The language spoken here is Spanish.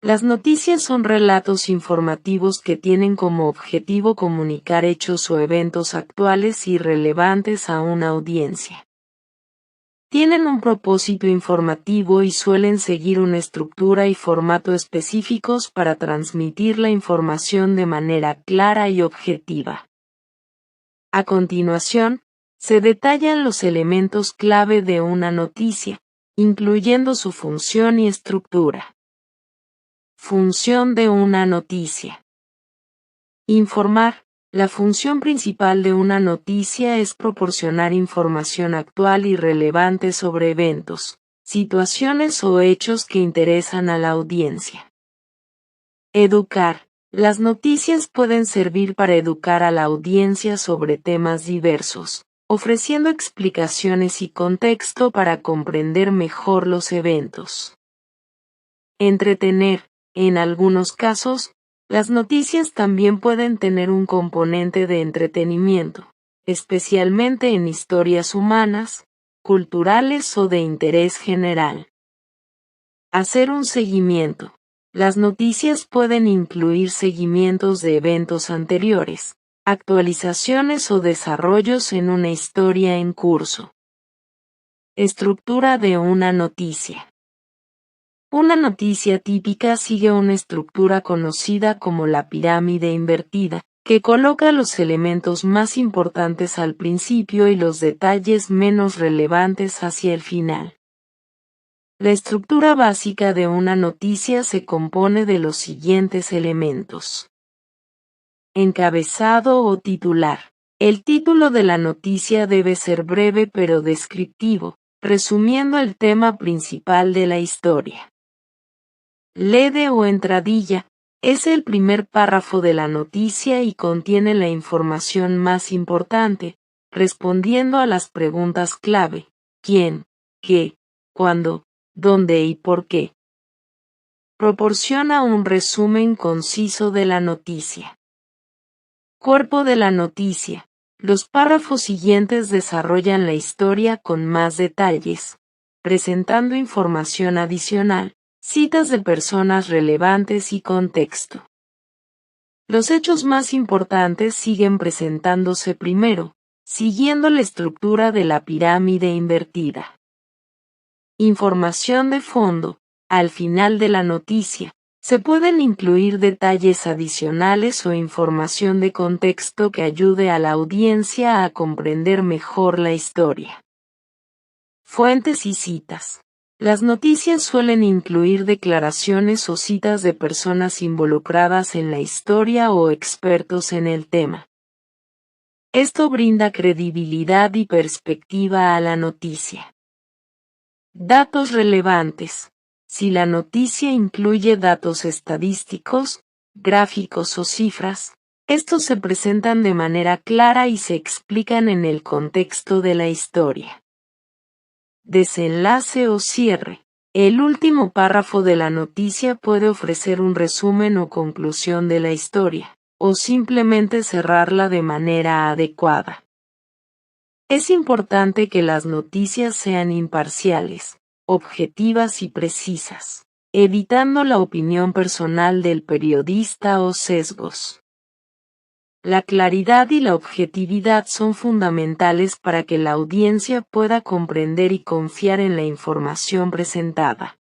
Las noticias son relatos informativos que tienen como objetivo comunicar hechos o eventos actuales y relevantes a una audiencia. Tienen un propósito informativo y suelen seguir una estructura y formato específicos para transmitir la información de manera clara y objetiva. A continuación, se detallan los elementos clave de una noticia, incluyendo su función y estructura. Función de una noticia. Informar. La función principal de una noticia es proporcionar información actual y relevante sobre eventos, situaciones o hechos que interesan a la audiencia. Educar. Las noticias pueden servir para educar a la audiencia sobre temas diversos, ofreciendo explicaciones y contexto para comprender mejor los eventos. Entretener. En algunos casos, las noticias también pueden tener un componente de entretenimiento, especialmente en historias humanas, culturales o de interés general. Hacer un seguimiento. Las noticias pueden incluir seguimientos de eventos anteriores, actualizaciones o desarrollos en una historia en curso. Estructura de una noticia. Una noticia típica sigue una estructura conocida como la pirámide invertida, que coloca los elementos más importantes al principio y los detalles menos relevantes hacia el final. La estructura básica de una noticia se compone de los siguientes elementos. Encabezado o titular. El título de la noticia debe ser breve pero descriptivo, resumiendo el tema principal de la historia. Lede o entradilla. Es el primer párrafo de la noticia y contiene la información más importante, respondiendo a las preguntas clave: ¿quién?, ¿qué?, ¿cuándo?, ¿dónde y por qué? Proporciona un resumen conciso de la noticia. Cuerpo de la noticia. Los párrafos siguientes desarrollan la historia con más detalles, presentando información adicional, citas de personas relevantes y contexto. Los hechos más importantes siguen presentándose primero, siguiendo la estructura de la pirámide invertida. Información de fondo. Al final de la noticia, se pueden incluir detalles adicionales o información de contexto que ayude a la audiencia a comprender mejor la historia. Fuentes y citas. Las noticias suelen incluir declaraciones o citas de personas involucradas en la historia o expertos en el tema. Esto brinda credibilidad y perspectiva a la noticia. Datos relevantes. Si la noticia incluye datos estadísticos, gráficos o cifras, estos se presentan de manera clara y se explican en el contexto de la historia. Desenlace o cierre. El último párrafo de la noticia puede ofrecer un resumen o conclusión de la historia, o simplemente cerrarla de manera adecuada. Es importante que las noticias sean imparciales, objetivas y precisas, evitando la opinión personal del periodista o sesgos. La claridad y la objetividad son fundamentales para que la audiencia pueda comprender y confiar en la información presentada.